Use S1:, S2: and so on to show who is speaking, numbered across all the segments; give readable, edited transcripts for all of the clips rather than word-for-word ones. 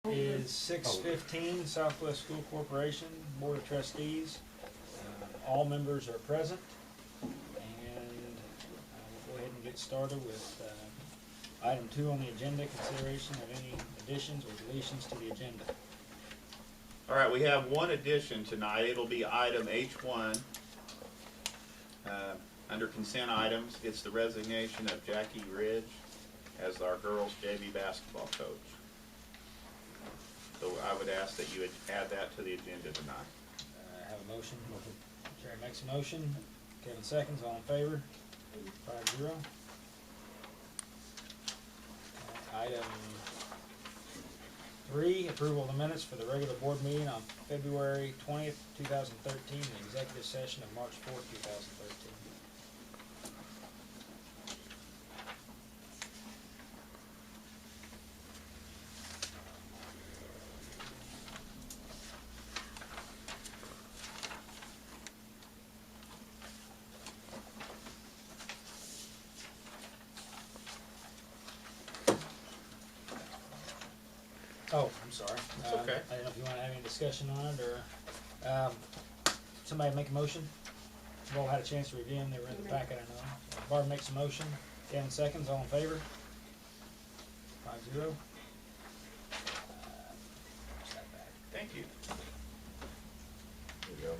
S1: Is 6:15, Southwest School Corporation Board of Trustees. All members are present, and we'll go ahead and get started with item 2 on the agenda, consideration of any additions or deletions to the agenda.
S2: All right, we have one addition tonight. It'll be item H1. Under consent items, it's the resignation of Jackie Ridge as our girls JV basketball coach. So I would ask that you would add that to the agenda tonight.
S1: Have a motion. Jerry makes a motion. Kevin seconds. All in favor? 5-0. Item 3, approval of the minutes for the regular board meeting on February 20th, 2013, and executive session of March 4th, 2013. Oh, I'm sorry.
S2: It's okay.
S1: I don't know if you want to have any discussion on it, or somebody make a motion. We've all had a chance to review them. They were in the packet, I know. Barb makes a motion. Kevin seconds. All in favor? 5-0.
S2: Thank you.
S3: There you go.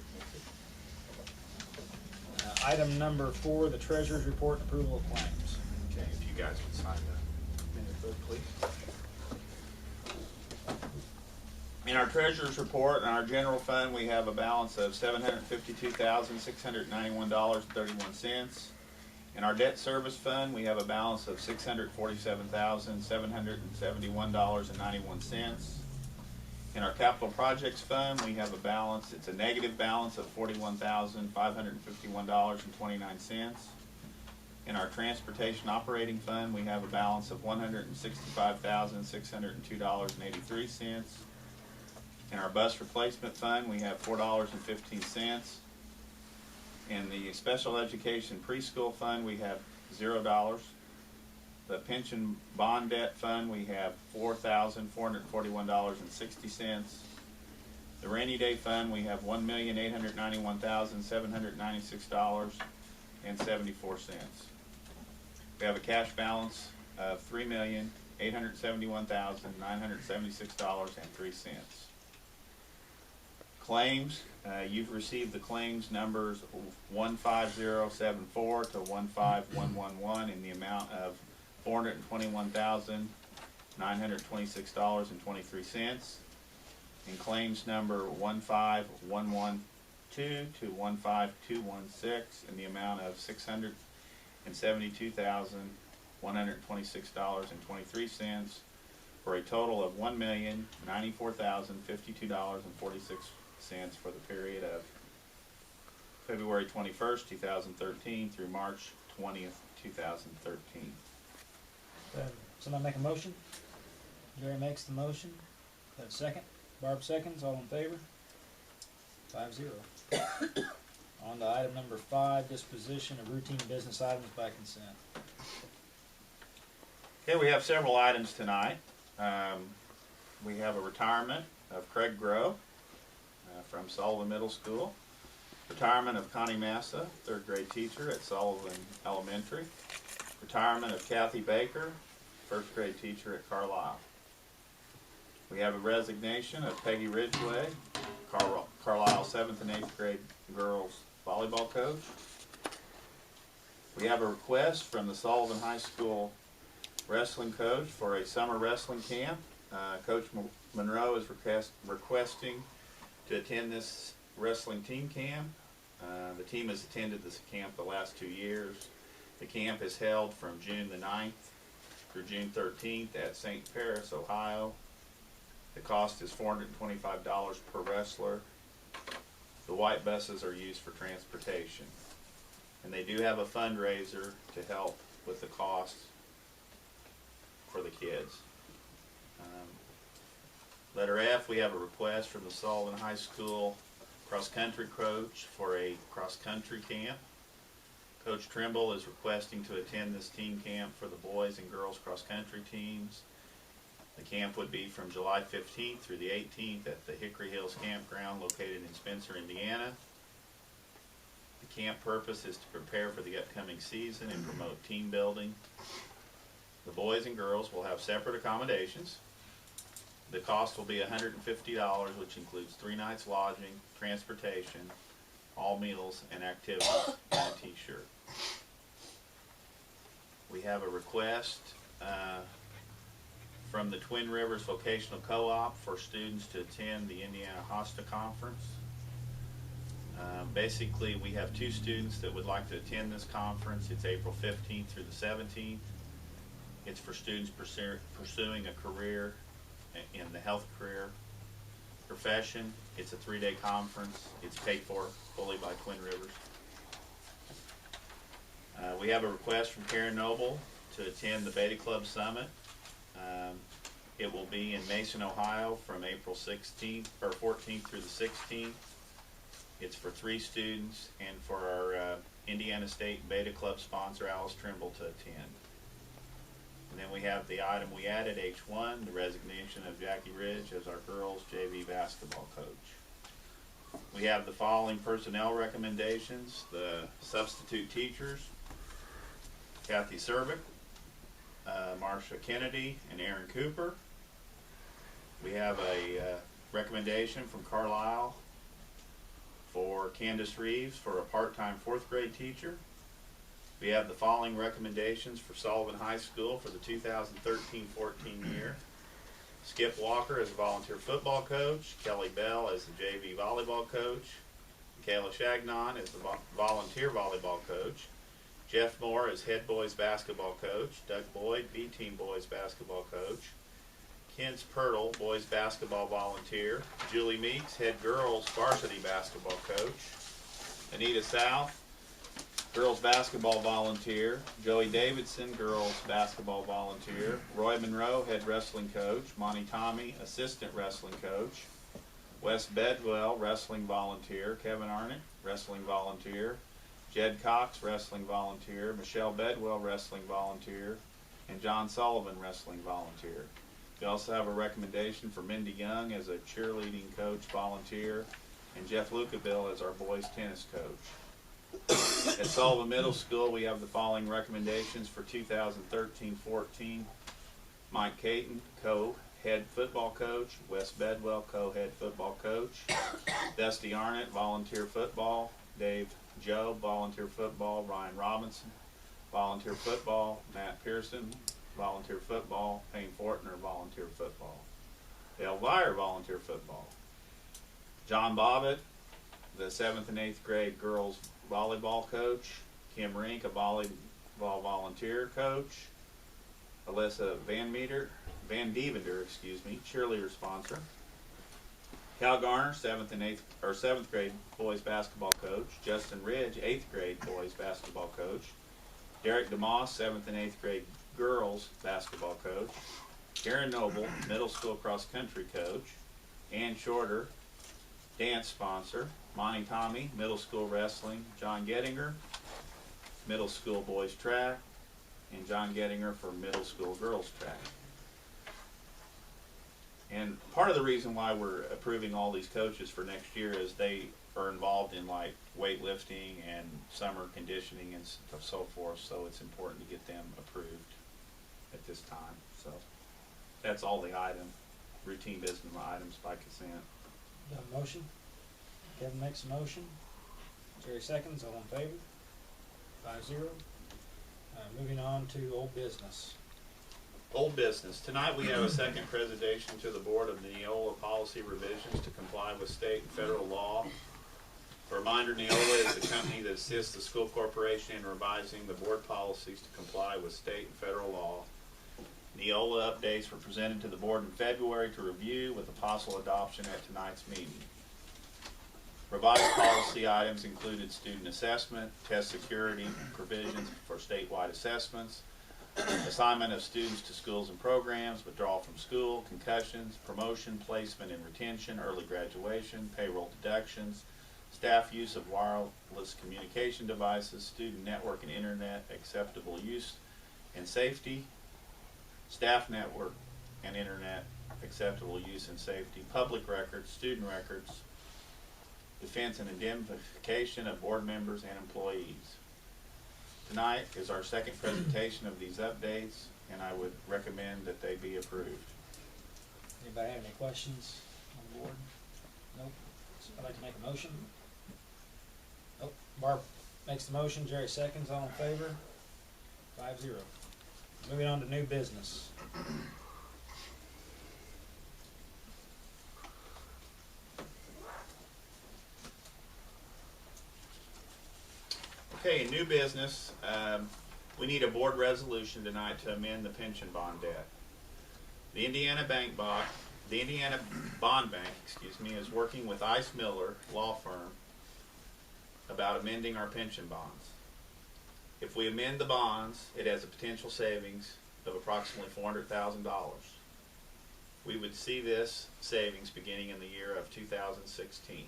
S1: Item number 4, the treasurer's report and approval of claims.
S2: Okay, if you guys would sign the minute book, please. In our treasurer's report, in our general fund, we have a balance of $752,691.31. In our debt service fund, we have a balance of $647,771.91. In our capital projects fund, we have a balance, it's a negative balance of $41,551.29. In our transportation operating fund, we have a balance of $165,602.83. In our bus replacement fund, we have $4.15. In the special education preschool fund, we have $0. The pension bond debt fund, we have $4,441.60. The rainy day fund, we have $1,891,796.74. We have a cash balance of $3,871,976.03. Claims, you've received the claims numbers 15074 to 15111 in the amount of $421,926.23, and claims number 15112 to 15216 in the amount of $672,126.23, for a total of $1,094,052.46 for the period of February 21st, 2013 through March 20th, 2013.
S1: Somebody make a motion? Jerry makes the motion. Have a second? Barb seconds. All in favor? 5-0. On to item number 5, disposition of routine business items by consent.
S2: Okay, we have several items tonight. We have a retirement of Craig Groh from Sullivan Middle School. Retirement of Connie Massa, 3rd grade teacher at Sullivan Elementary. Retirement of Kathy Baker, 1st grade teacher at Carlisle. We have a resignation of Peggy Ridgway, Carlisle 7th and 8th grade girls volleyball coach. We have a request from the Sullivan High School wrestling coach for a summer wrestling camp. Coach Monroe is requesting to attend this wrestling team camp. The team has attended this camp the last 2 years. The camp is held from June the 9th through June 13th at St. Paris, Ohio. The cost is $425 per wrestler. The white buses are used for transportation. And they do have a fundraiser to help with the costs for the kids. Letter F, we have a request from the Sullivan High School cross-country coach for a cross-country camp. Coach Trimble is requesting to attend this team camp for the boys and girls cross-country teams. The camp would be from July 15th through the 18th at the Hickory Hills Campground located in Spencer, Indiana. The camp purpose is to prepare for the upcoming season and promote team building. The boys and girls will have separate accommodations. The cost will be $150, which includes 3 nights lodging, transportation, all meals and activities, and a t-shirt. We have a request from the Twin Rivers Vocational Co-op for students to attend the Indiana HOSTA Conference. Basically, we have 2 students that would like to attend this conference. It's April 15th through the 17th. It's for students pursuing a career in the health career profession. It's a 3-day conference. It's paid for fully by Twin Rivers. We have a request from Karen Noble to attend the Beta Club Summit. It will be in Mason, Ohio from April 16th or 14th through the 16th. It's for 3 students and for our Indiana State Beta Club sponsor Alice Trimble to attend. And then we have the item we added, H1, the resignation of Jackie Ridge as our girls JV basketball coach. We have the following personnel recommendations: the substitute teachers, Kathy Cervic, Marcia Kennedy, and Aaron Cooper. We have a recommendation from Carlisle for Candace Reeves for a part-time 4th grade teacher. We have the following recommendations for Sullivan High School for the 2013-14 year: Skip Walker as a volunteer football coach, Kelly Bell as the JV volleyball coach, Kayla Shagnon as the volunteer volleyball coach, Jeff Moore as head boys basketball coach, Doug Boyd, B-team boys basketball coach, Kens Pirtle, boys basketball volunteer, Julie Meeks, head girls varsity basketball coach, Anita South, girls basketball volunteer, Joey Davidson, girls basketball volunteer, Roy Monroe, head wrestling coach, Monty Tommy, assistant wrestling coach, Wes Bedwell, wrestling volunteer, Kevin Arnett, wrestling volunteer, Jed Cox, wrestling volunteer, Michelle Bedwell, wrestling volunteer, and John Sullivan, wrestling volunteer. We also have a recommendation for Mindy Young as a cheerleading coach volunteer, and Jeff Lucaville as our boys tennis coach. At Sullivan Middle School, we have the following recommendations for 2013-14. Mike Caton, co-head football coach, Wes Bedwell, co-head football coach, Dusty Arnett, volunteer football, Dave Joe, volunteer football, Ryan Robinson, volunteer football, Matt Pearson, volunteer football, Payne Fortner, volunteer football, Dale Vire, volunteer football, John Bobbitt, the 7th and 8th grade girls volleyball coach, Kim Rink, a volleyball volunteer coach, Alyssa Van Devender, cheerleader sponsor, Cal Garner, 7th grade boys basketball coach, Justin Ridge, 8th grade boys basketball coach, Derek DeMoss, 7th and 8th grade girls basketball coach, Karen Noble, middle school cross country coach, Ann Shorter, dance sponsor, Monty Tommy, middle school wrestling, John Gettinger, middle school boys track, and John Gettinger for middle school girls track. And part of the reason why we're approving all these coaches for next year is they are involved in like weightlifting and summer conditioning and so forth, so it's important to get them approved at this time. So that's all the routine business items by consent.
S1: Got a motion? Kevin makes a motion. Jerry seconds. All in favor? 5-0. Moving on to old business.
S2: Old business. Tonight we have a second presentation to the board of the Neola policy revisions to comply with state and federal law. A reminder, Neola is the company that assists the school corporation in revising the board policies to comply with state and federal law. Neola updates were presented to the board in February to review with a possible adoption at tonight's meeting. Revised policy items included student assessment, test security, provisions for statewide assessments, assignment of students to schools and programs, withdrawal from school, concussions, promotion, placement and retention, early graduation, payroll deductions, staff use of wireless communication devices, student network and internet acceptable use and safety, staff network and internet acceptable use and safety, public records, student records, defense and indemnification of board members and employees. Tonight is our second presentation of these updates, and I would recommend that they be approved.
S1: Anybody have any questions on the board? Nope. I'd like to make a motion. Nope. Barb makes the motion, Jerry seconds, all in favor? 5-0. Moving on to new business.
S2: Okay, new business. We need a board resolution tonight to amend the pension bond debt. The Indiana Bond Bank, is working with Ice Miller Law Firm about amending our pension bonds. If we amend the bonds, it has a potential savings of approximately $400,000. We would see this savings beginning in the year of 2016.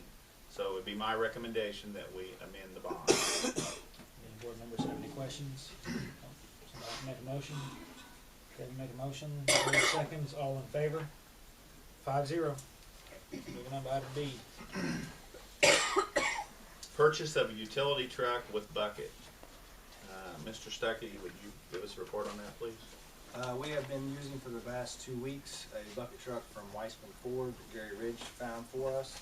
S2: So it would be my recommendation that we amend the bonds.
S1: Any board members have any questions? Somebody make a motion? Kevin make a motion, Jerry seconds, all in favor? 5-0. Moving on to item B.
S2: Purchase of a utility truck with bucket. Mr. Stuckey, would you give us a report on that, please?
S4: We have been using for the past 2 weeks a bucket truck from Weissman Ford that Gary Ridge found for us.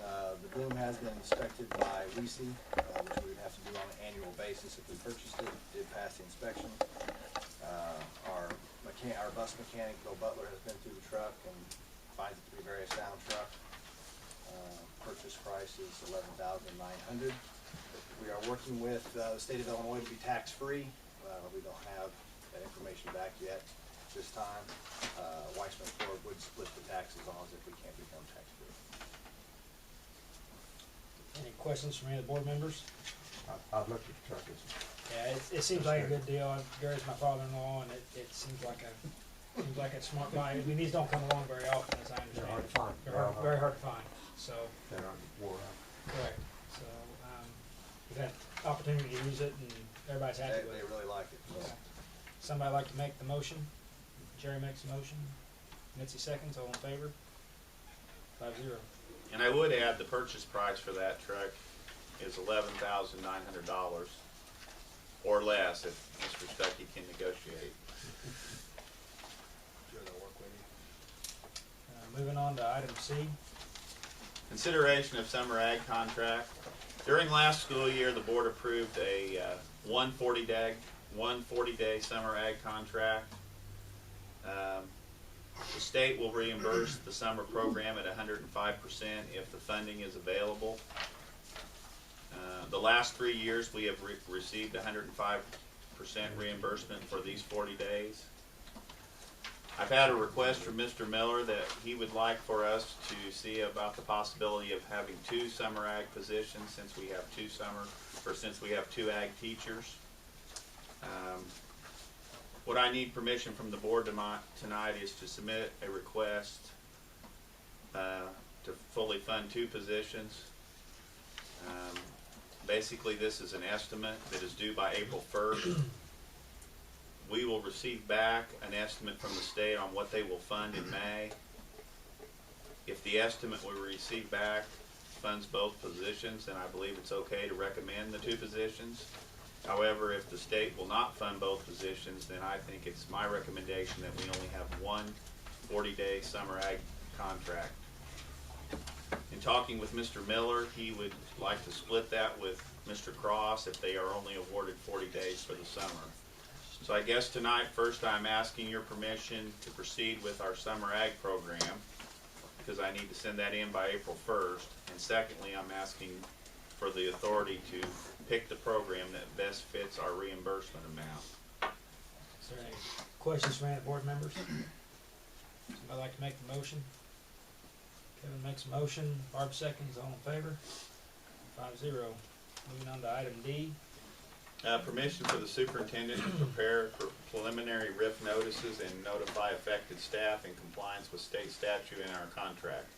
S4: The boom has been inspected by WSC, which we would have to do on an annual basis if we purchased it. It did pass the inspection. Our bus mechanic, Bill Butler, has been through the truck and finds it to be a very sound truck. Purchase price is $11,900. We are working with the state of Illinois to be tax-free. We don't have that information back yet this time. Weissman Ford would split the taxes on us if we can't become tax-free.
S1: Any questions from any of the board members?
S3: I've looked at the truck.
S1: Yeah, it seems like a good deal. Gary's my father-in-law, and it seems like a smart buy. I mean, these don't come along very often, as I understand.
S3: They're hard
S1: it.
S3: to find.
S1: They're very hard to find. So,
S3: They're wore out.
S1: correct. So, we've had opportunity to use it, and everybody's happy with
S4: They
S1: it.
S4: really like it. So.
S1: Somebody like to make the motion? Jerry makes the motion. Mitzi seconds. All in favor? 5-0.
S2: And I would add the purchase price for that truck is $11,900 or less if Mr. Stuckey can negotiate.
S4: Sure they'll work with you.
S1: Moving on to item C.
S2: Consideration of summer ag contract. During last school year, the board approved a 140-day summer ag contract. The state will reimburse the summer program at 105% if the funding is available. The last 3 years, we have received 105% reimbursement for these 40 days. I've had a request from Mr. Miller that he would like for us to see about the possibility of having 2 summer ag positions since we have 2 ag teachers. What I need permission from the board tonight is to submit a request to fully fund 2 positions. Basically, this is an estimate that is due by April 1st. We will receive back an estimate from the state on what they will fund in May. If the estimate we receive back funds both positions, then I believe it's okay to recommend the 2 positions. However, if the state will not fund both positions, then I think it's my recommendation that we only have 1 40-day summer ag contract. In talking with Mr. Miller, he would like to split that with Mr. Cross if they are only awarded 40 days for the summer. So I guess tonight, first I'm asking your permission to proceed with our summer ag program because I need to send that in by April 1st. And secondly, I'm asking for the authority to pick the program that best fits our reimbursement amount.
S1: Is there any questions from any of the board members? Somebody like to make the motion? Kevin makes a motion. Barb seconds. All in favor? 5-0. Moving on to item D.
S2: Permission for the superintendent to prepare preliminary RIF notices and notify affected staff in compliance with state statute and our contract.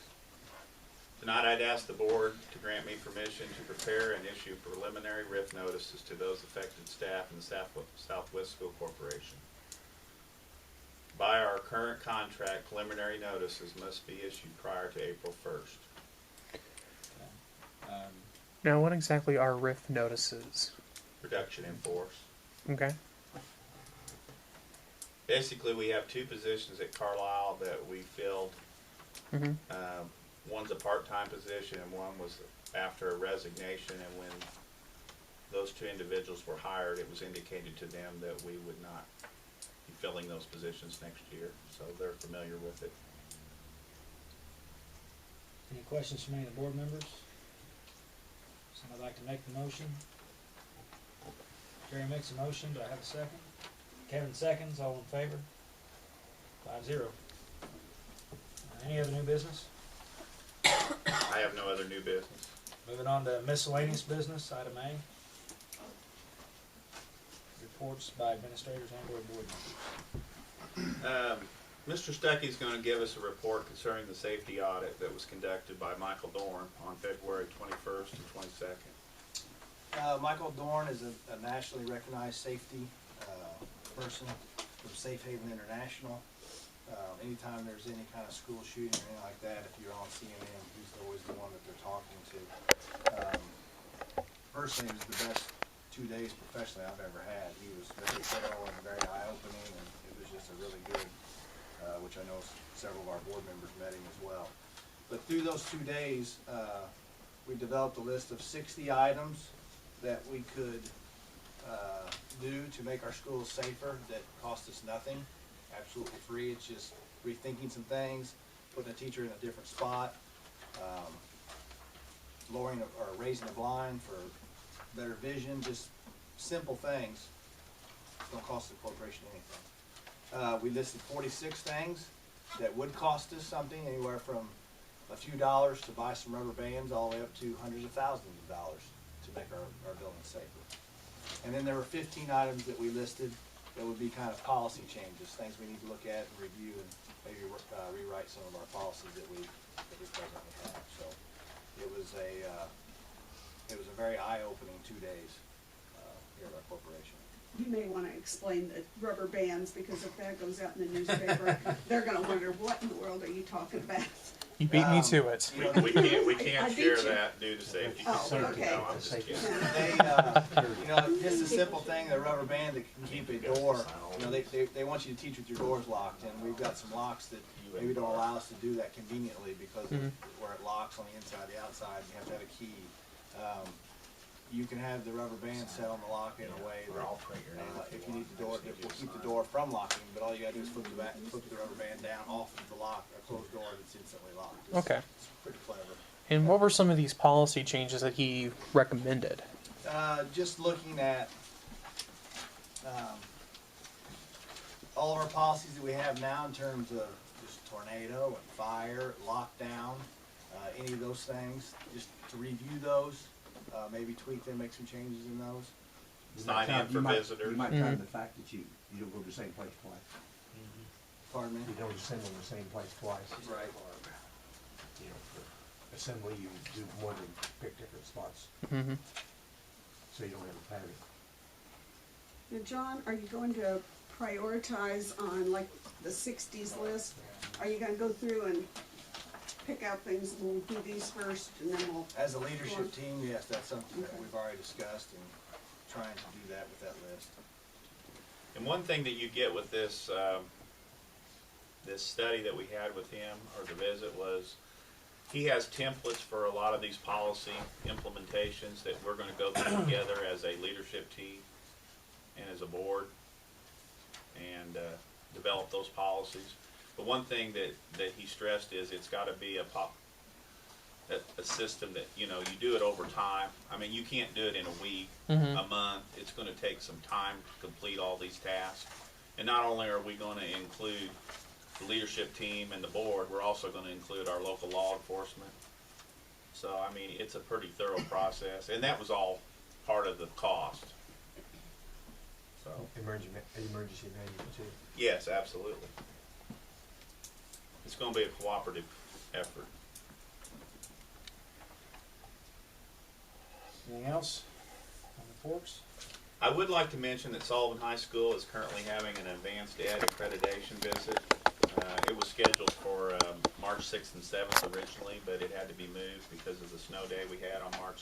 S2: Tonight I'd ask the board to grant me permission to prepare and issue preliminary RIF notices to those affected staff in the Southwest School Corporation. By our current contract, preliminary notices must be issued prior to April 1st.
S5: Now, what exactly are RIF notices?
S2: Reduction in force.
S5: Okay.
S2: Basically, we have two positions at Carlisle that we filled.
S5: Mm-hmm.
S2: One's a part-time position and one was after a resignation, and when those two individuals were hired, it was indicated to them that we would not be filling those positions next year, so they're familiar with it.
S1: Any questions from any of the board members? Somebody like to make the motion? Jerry makes a motion, do I have a second? Kevin seconds, all in favor? 5-0. Any other new business?
S2: I have no other new business.
S1: Moving on to miscellaneous business, item A. Reports by administrators and or board members.
S2: Mr. Stuckey's going to give us a report concerning the safety audit that was conducted by Michael Dorn on February 21st and 22nd.
S4: Michael Dorn is a nationally recognized safety person from Safe Haven International. Anytime there's any kind of school shooting or anything like that, if you're on CNN, he's always the one that they're talking to. Personally, it was the best 2 days professionally I've ever had. He was very thorough and very eye-opening, and it was just a really good, which I know several of our board members met him as well. But through those 2 days, we developed a list of 60 items that we could do to make our schools safer that cost us nothing, absolutely free. It's just rethinking some things, putting a teacher in a different spot, lowering or raising a blind for better vision, just simple things. Don't cost the corporation anything. We listed 46 things that would cost us something, anywhere from a few dollars to buy some rubber bands all the way up to hundreds of thousands of dollars to make our buildings safer. And then there were 15 items that we listed that would be kind of policy changes, things we need to look at and review and maybe rewrite some of our policies that we presently have. So it was a very eye-opening 2 days here at our corporation.
S6: You may want to explain the rubber bands, because if that goes out in the newspaper, they're going to wonder, what in the world are you talking about?
S5: You beat me to it.
S2: We can't
S6: I beat
S2: share
S6: you.
S2: that due to safety
S6: Oh,
S2: concerns.
S6: okay.
S2: No, I'm just kidding.
S4: They, just a simple thing, the rubber band that can keep a door, they want you to teach with your doors locked, and we've got some locks that maybe don't allow us to do that conveniently because of where it locks on the inside, the outside, you have to have a key. You can have the rubber band set on the lock in a way that, if you need the door, it will keep the door from locking, but all you gotta do is flip the rubber band down off of the lock, a closed door that's instantly locked.
S5: Okay.
S4: It's pretty clever.
S5: And what were some of these policy changes that he recommended?
S4: Just looking at all of our policies that we have now in terms of just tornado and fire, lockdown, any of those things, just to review those, maybe tweak them, make some changes in those.
S2: Sign in for visitors.
S3: You might find the fact that you don't go to the same place twice.
S4: Pardon me?
S3: You don't assemble in the same place twice.
S4: Right.
S3: You know, for assembly, you do more than pick different spots,
S5: Mm-hmm.
S3: so you don't have a pattern.
S6: Now, John, are you going to prioritize on like the 60s list? Are you going to go through and pick out things, and we'll do these first, and then we'll...
S4: As a leadership team, yes, that's something that we've already discussed and trying to do that with that list.
S2: And one thing that you get with this this study that we had with him, or the visit, was he has templates for a lot of these policy implementations that we're going to go through together as a leadership team and as a board and develop those policies. But one thing that he stressed is it's got to be a system that, you do it over time. I mean, you can't do it in a week,
S5: Mm-hmm.
S2: a month. It's going to take some time to complete all these tasks. And not only are we going to include the leadership team and the board, we're also going to include our local law enforcement. So, I mean, it's a pretty thorough process. And that was all part of the cost. So,
S3: Emergency manual too.
S2: yes, absolutely. It's going to be a cooperative effort.
S1: Anything else on reports?
S2: I would like to mention that Sullivan High School is currently having an advanced ed accreditation visit. It was scheduled for March 6th and 7th originally, but it had to be moved because of the snow day we had on March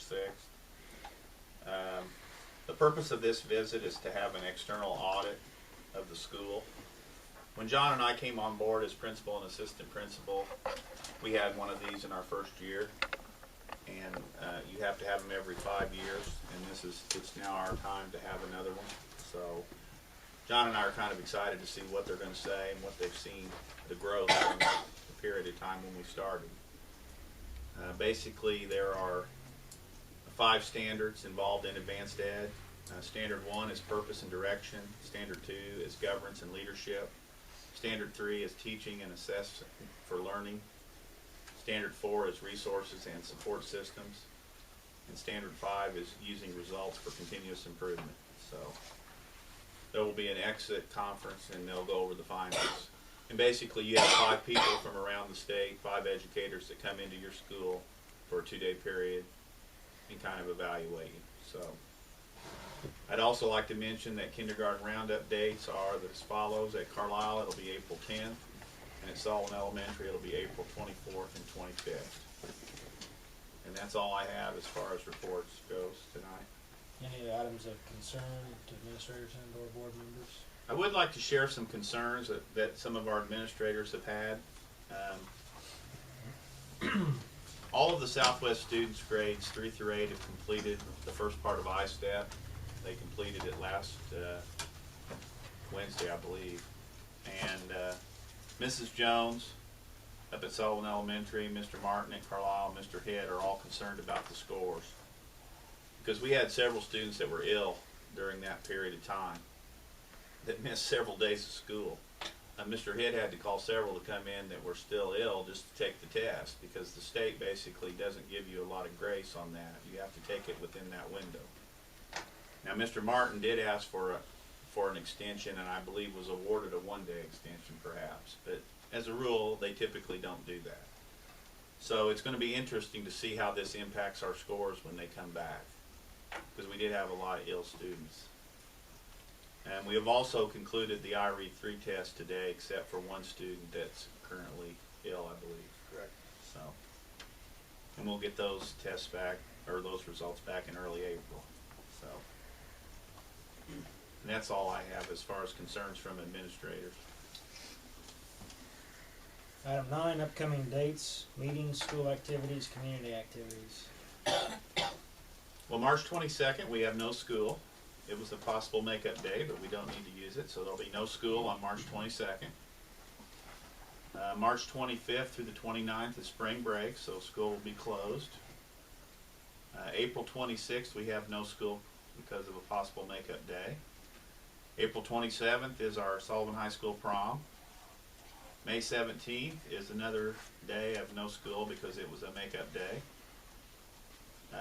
S2: 6th. The purpose of this visit is to have an external audit of the school. When John and I came on board as principal and assistant principal, we had one of these in our first year, and you have to have them every 5 years, and it's now our time to have another one. So John and I are kind of excited to see what they're going to say and what they've seen, the growth in the period of time when we started. Basically, there are 5 standards involved in advanced ed. Standard 1 is purpose and direction. Standard 2 is governance and leadership. Standard 3 is teaching and assessment for learning. Standard 4 is resources and support systems. And Standard 5 is using results for continuous improvement. So there will be an exit conference and they'll go over the findings. And basically you have 5 people from around the state, 5 educators that come into your school for a 2-day period and kind of evaluate you. So I'd also like to mention that kindergarten roundup dates are as follows. At Carlisle, it'll be April 10th, and at Sullivan Elementary, it'll be April 24th and 25th. And that's all I have as far as reports goes tonight.
S1: Any items of concern to administrators and or board members?
S2: I would like to share some concerns that some of our administrators have had. All of the Southwest students grades 3 through 8 have completed the first part of I-STEP. They completed it last Wednesday, I believe. And Mrs. Jones up at Sullivan Elementary, Mr. Martin at Carlisle, Mr. Head are all concerned about the scores. Because we had several students that were ill during that period of time that missed several days of school. Mr. Head had to call several to come in that were still ill just to take the test, because the state basically doesn't give you a lot of grace on that. You have to take it within that window. Now, Mr. Martin did ask for an extension, and I believe was awarded a 1-day extension perhaps, but as a rule they typically don't do that. So it's going to be interesting to see how this impacts our scores when they come back, because we did have a lot of ill students. And we have also concluded the I-Read 3 test today, except for one student that's currently ill, I believe.
S4: Correct.
S2: So, and we'll get those tests back, or those results back in early April. So, and that's all I have as far as concerns from administrators.
S1: Item 9, upcoming dates, meetings, school activities, community activities.
S2: Well, March 22nd, we have no school. It was a possible makeup day, but we don't need to use it, so there'll be no school on March 22nd. March 25th through the 29th is spring break, so school will be closed. April 26th, we have no school because of a possible makeup day. April 27th is our Sullivan High School prom. May 17th is another day of no school because it was a makeup day.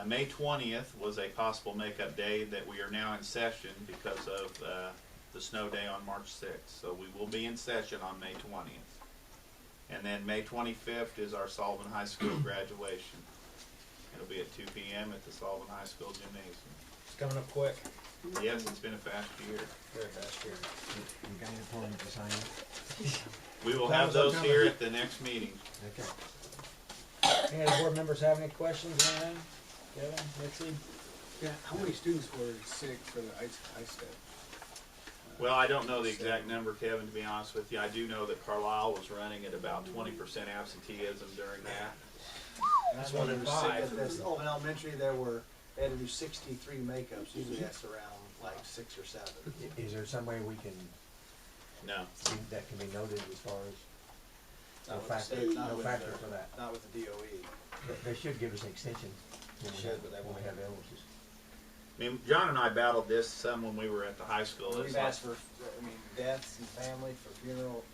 S2: May 20th was a possible makeup day that we are now in session because of the snow day on March 6th. So we will be in session on May 20th. And then May 25th is our Sullivan High School graduation. It'll be at 2 p.m. at the Sullivan High School gymnasium.
S1: It's coming up quick.
S2: Yes, it's been a fast year.
S1: Very fast year.
S3: You got any forms to sign up?
S2: We will have those here at the next meeting.
S3: Okay.
S1: Any other board members have any questions or anything? Kevin, Mitzi?
S7: Yeah, how many students were sick for the I-STEP?
S2: Well, I don't know the exact number, Kevin, to be honest with you. I do know that Carlisle was running at about 20% absenteeism during that.
S4: That's one of the sick at this Sullivan Elementary. They had to do 63 makeups. Usually that's around like 6 or 7.
S3: Is there some way we can,
S2: No.
S3: that can be noted as far as,
S4: Not
S3: no
S4: with the
S3: factor,
S4: state,
S3: no factor for that?
S4: Not with the DOE.
S3: They should give us an extension when we
S4: Should,
S3: have,
S4: but they
S3: when we
S4: won't.
S3: have illnesses.
S2: I mean, John and I battled this some when we were at the high school. It's
S4: We've
S2: like,
S4: asked for, deaths and family for funeral.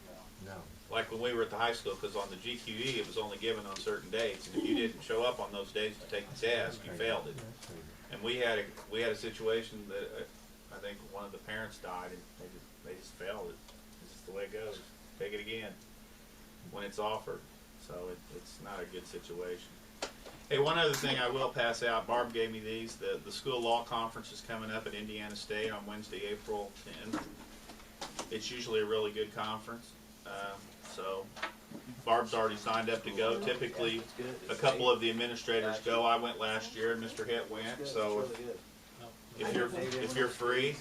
S4: No.
S3: No.
S2: like when we were at the high school, because on the GQE it was only given on certain dates, and if you didn't show up on those days to take the test, you failed it.
S3: That's pretty good.
S2: And we had a situation that I think one of the parents died, and they just failed it. It's just the way it goes. Take it again when it's offered. So it's not a good situation. Hey, one other thing I will pass out. Barb gave me these. The school law conference is coming up at Indiana State on Wednesday, April 10th. It's usually a really good conference. So Barb's already signed up to go. Typically, a couple of the administrators go. I went last year, and Mr. Hitt went. So if you're free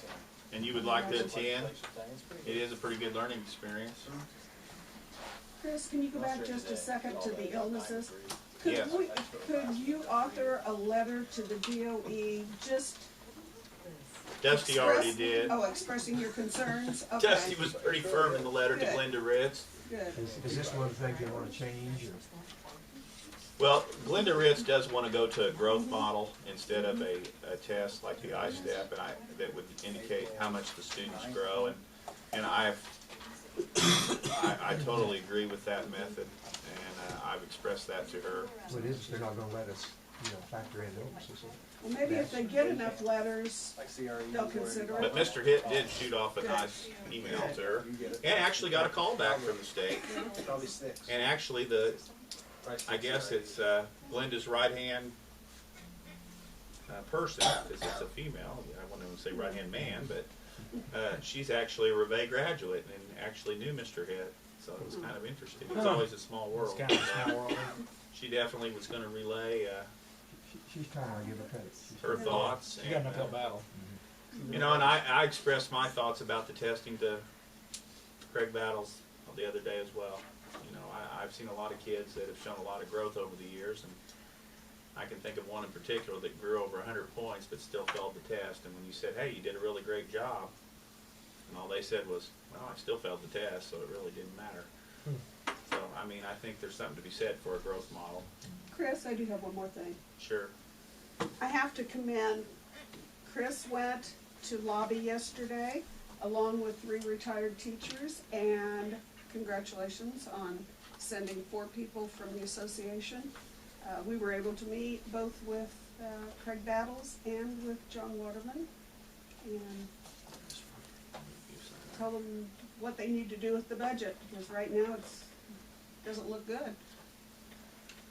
S2: and you would like to attend, it is a pretty good learning experience.
S6: Chris, can you go back just a second to the illnesses?
S2: Yes.
S6: Could you author a letter to the DOE just
S2: Dusty already did.
S6: expressing your concerns? Okay.
S2: Dusty was pretty firm in the letter to
S6: Good.
S2: Glenda Ritz.
S6: Good.
S3: Is this one thing you want to change, or?
S2: Well, Glenda Ritz does want to go to a growth model instead of a test like the I-STEP, and that would indicate how much the students grow, and I totally agree with that method, and I've expressed that to her.
S3: What is, they're not gonna let us, factor in illnesses.
S6: Well, maybe if they get enough letters,
S4: Like CRE.
S6: they'll consider
S2: But
S6: it.
S2: Mr. Hitt did shoot off a nice email to her, and actually got a call back from the state,
S4: Probably 6.
S2: and actually I guess it's Glenda's right-hand person, because it's a female. I wouldn't even say right-hand man, but she's actually a Reveille graduate and actually knew Mr. Hitt, so it was kind of interesting. It's always a small world.
S1: It's kind of a small world.
S2: She definitely was going to relay
S3: She's trying to give a credit.
S2: her thoughts.
S1: You got an
S2: and,
S1: uphill battle.
S2: and I expressed my thoughts about the testing to Craig Battles the other day as well. I've seen a lot of kids that have shown a lot of growth over the years, and I can think of one in particular that grew over 100 points but still failed the test. And when you said, hey, you did a really great job, and all they said was, well, I still failed the test, so it really didn't matter. So, I think there's something to be said for a growth model.
S6: Chris, I do have one more thing.
S2: Sure.
S6: I have to commend, Chris went to lobby yesterday along with 3 retired teachers, and congratulations on sending 4 people from the association. We were able to meet both with Craig Battles and with John Waterman and tell them what they need to do with the budget, because right now it doesn't look good.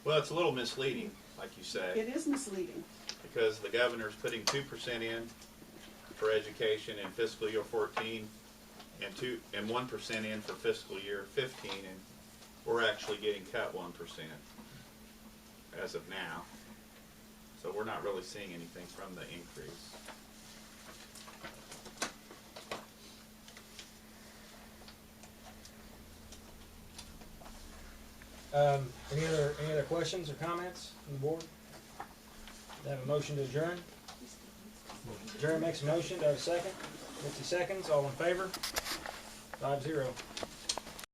S2: Well, it's a little misleading, like you say,
S6: It is misleading.
S2: because the governor's putting 2% in for education in fiscal year 14 and 1% in for fiscal year 15, and we're actually getting cut 1% as of now. So we're not really seeing anything from the increase.
S1: Any other questions or comments from the board? Do I have a motion to adjourn? Jerry makes a motion. Do I have a second? 50 seconds. All in favor? 5-0.